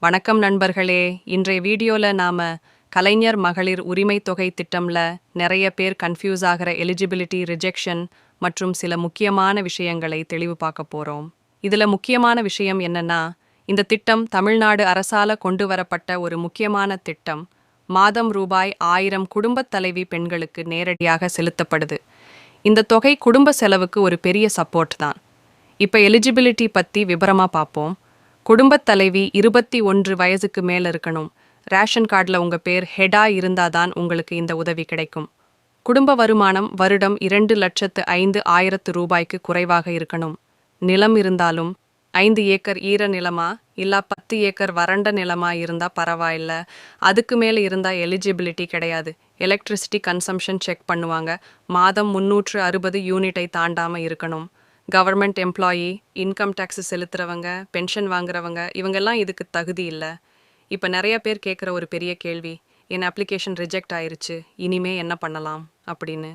வணக்கம் நண்பர்களே. இன்றைய வீடியோல நாம கலைஞர் மகளிர் உரிமை தொகை திட்டம்ல நிறைய பேர் கன்ஃபியூஸ் ஆகிற எலிஜிபிலிட்டி ரிஜெக்ஷன் மற்றும் சில முக்கியமான விஷயங்களை தெளிவு பார்க்க போறோம். இதுல முக்கியமான விஷயம் என்னன்னா, இந்த திட்டம் தமிழ்நாடு அரசால கொண்டு வரப்பட்ட ஒரு முக்கியமான திட்டம். மாதம் ரூபாய் 1000 குடும்பத் தலைவி பெண்களுக்கு நேரடியாக செலுத்தப்படுது. இந்த தொகை குடும்ப செலவுக்கு ஒரு பெரிய சப்போர்ட் தான். இப்ப எலிஜிபிலிட்டி பத்தி விபரமா பார்ப்போம். குடும்பத் தலைவி 21 வயசுக்கு மேல இருக்கணும். ரேஷன் கார்டில் உங்க பேர் ஹெடா இருந்தாதான் உங்களுக்கு இந்த உதவி கிடைக்கும். குடும்ப வருமானம் வருடம் 2,05,000 ரூபாய்க்கு குறைவாக இருக்கணும். நிலம் இருந்தாலும் 5 ஏக்கர் ஈர நிலமா இல்ல 10 ஏக்கர் வறண்ட நிலமா இருந்தா பரவாயில்ல. அதுக்கு மேல இருந்தா எலிஜிபிலிட்டி கிடையாது. எலக்ட்ரிசிட்டி கன்சம்ஷன் செக் பண்ணுவாங்க. மாதம் 360 யூனிட்டை தாண்டாம இருக்கணும். கவர்மெண்ட் எம்ப்ளாயி, இன்கம் டேக்ஸ் செலுத்துறவங்க, பென்ஷன் வாங்குறவங்க இவங்கெல்லாம் இதுக்கு தகுதி இல்லை. இப்போ நிறைய பேர் கேட்குற ஒரு பெரிய கேள்வி, என் அப்ளிகேஷன் ரிஜெக்ட் ஆயிருச்சு, இனிமே என்ன பண்ணலாம் அப்படின்னு.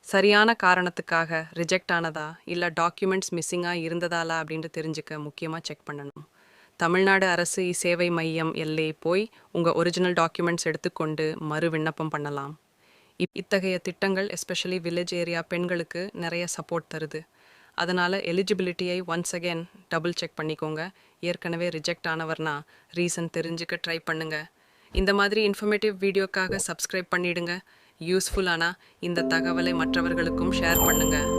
சரியான காரணத்துக்காக ரிஜெக்ட் ஆனதா இல்லை டாக்குமெண்ட்ஸ் மிஸ்ஸிங்காக இருந்ததாலா அப்படின்ட்டு தெரிஞ்சுக்க முக்கியமாக செக் பண்ணணும். தமிழ்நாடு அரசு சேவை மையம் எல்லே போய் உங்கள் ஒரிஜினல் டாக்குமெண்ட்ஸ் எடுத்துக்கொண்டு மறு விண்ணப்பம் பண்ணலாம். இத்தகைய திட்டங்கள் எஸ்பெஷலி வில்லேஜ் ஏரியா பெண்களுக்கு நிறைய சப்போர்ட் தருது. அதனால் எலிஜிபிலிட்டியை ஒன்ஸ் அகேன் டபுள் செக் பண்ணிக்கோங்க. ஏற்கனவே ரிஜெக்ட் ஆனவர்னா ரீசன் தெரிஞ்சுக்க ட்ரை பண்ணுங்கள். இந்த மாதிரி இன்ஃபர்மேட்டிவ் வீடியோக்காக சப்ஸ்கிரைப் பண்ணிடுங்க. யூஸ்ஃபுல்லானா இந்த தகவலை மற்றவர்களுக்கும் ஷேர் பண்ணுங்கள்.